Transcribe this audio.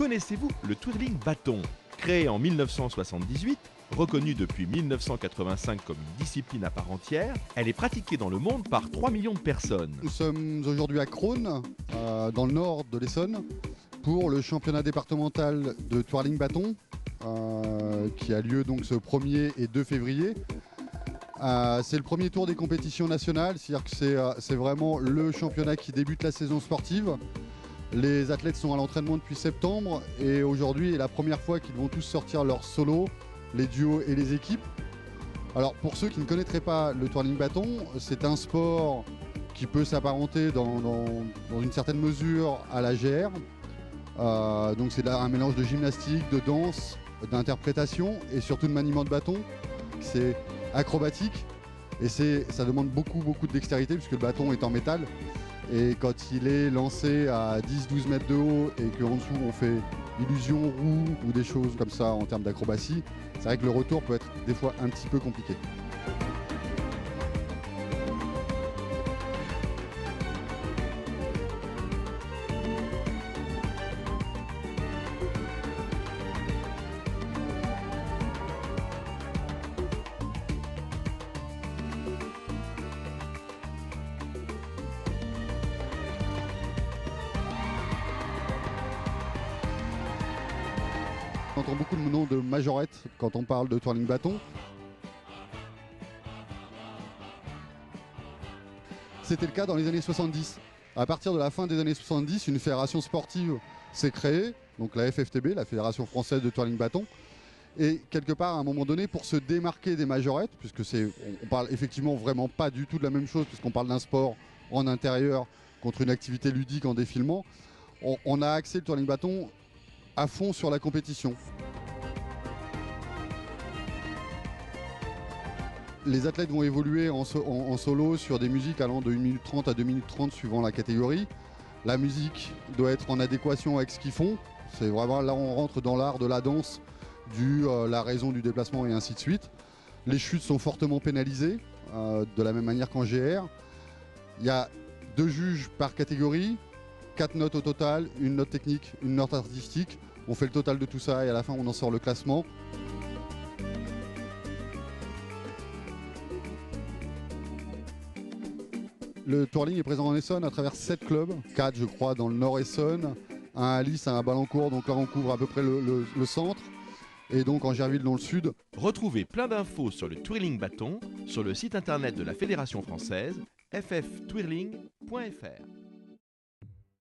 Connaissez-vous le twirling bâton? Créé en 1978, reconnue depuis 1985 comme une discipline à part entière, elle est pratiquée dans le monde par 3 millions de personnes. Nous sommes aujourd'hui à Crosne, dans le nord de l'Essonne, pour le championnat départemental de twirling bâton, qui a lieu donc ce 1er et 2 février. C'est le premier tour des compétitions nationales, c'est-à-dire que c'est vraiment le championnat qui débute la saison sportive. Les athlètes sont à l'entraînement depuis septembre et aujourd'hui est la première fois qu'ils vont tous sortir leurs solos, les duos et les équipes. Alors pour ceux qui ne connaîtraient pas le twirling bâton, c'est un sport qui peut s'apparenter dans une certaine mesure à la GR. Donc c'est un mélange de gymnastique, de danse, d'interprétation et surtout de maniement de bâton. C'est acrobatique et ça demande beaucoup de dextérité puisque le bâton est en métal. Et quand il est lancé à 10-12 mètres de haut et qu'en dessous on fait illusion, roue ou des choses comme ça en termes d'acrobatie, c'est vrai que le retour peut être des fois un petit peu compliqué. On entend beaucoup le nom de majorette quand on parle de twirling bâton. C'était le cas dans les années 70. À partir de la fin des années 70, une fédération sportive s'est créée, donc la FFTB, la Fédération Française de Twirling Bâton. Et quelque part, à un moment donné, pour se démarquer des majorettes, puisque on parle effectivement vraiment pas du tout de la même chose, puisqu'on parle d'un sport en intérieur contre une activité ludique en défilement, on a axé le twirling bâton à fond sur la compétition. Les athlètes vont évoluer en solo sur des musiques allant de 1 minute 30 à 2 minutes 30 suivant la catégorie. La musique doit être en adéquation avec ce qu'ils font. C'est vraiment là où on rentre dans l'art de la danse, la raison du déplacement et ainsi de suite. Les chutes sont fortement pénalisées, de la même manière qu'en GR. Il y a 2 juges par catégorie, 4 notes au total, une note technique, une note artistique. On fait le total de tout ça et à la fin on en sort le classement. Le twirling est présent en Essonne à travers 7 clubs, 4 je crois dans le nord Essonne, un à Lys, un à Balancourt, donc là on couvre à peu près le centre, et donc en Gerville dans le sud. Retrouvez plein d'infos sur le twirling bâton sur le site internet de la Fédération française, fftwirling.fr.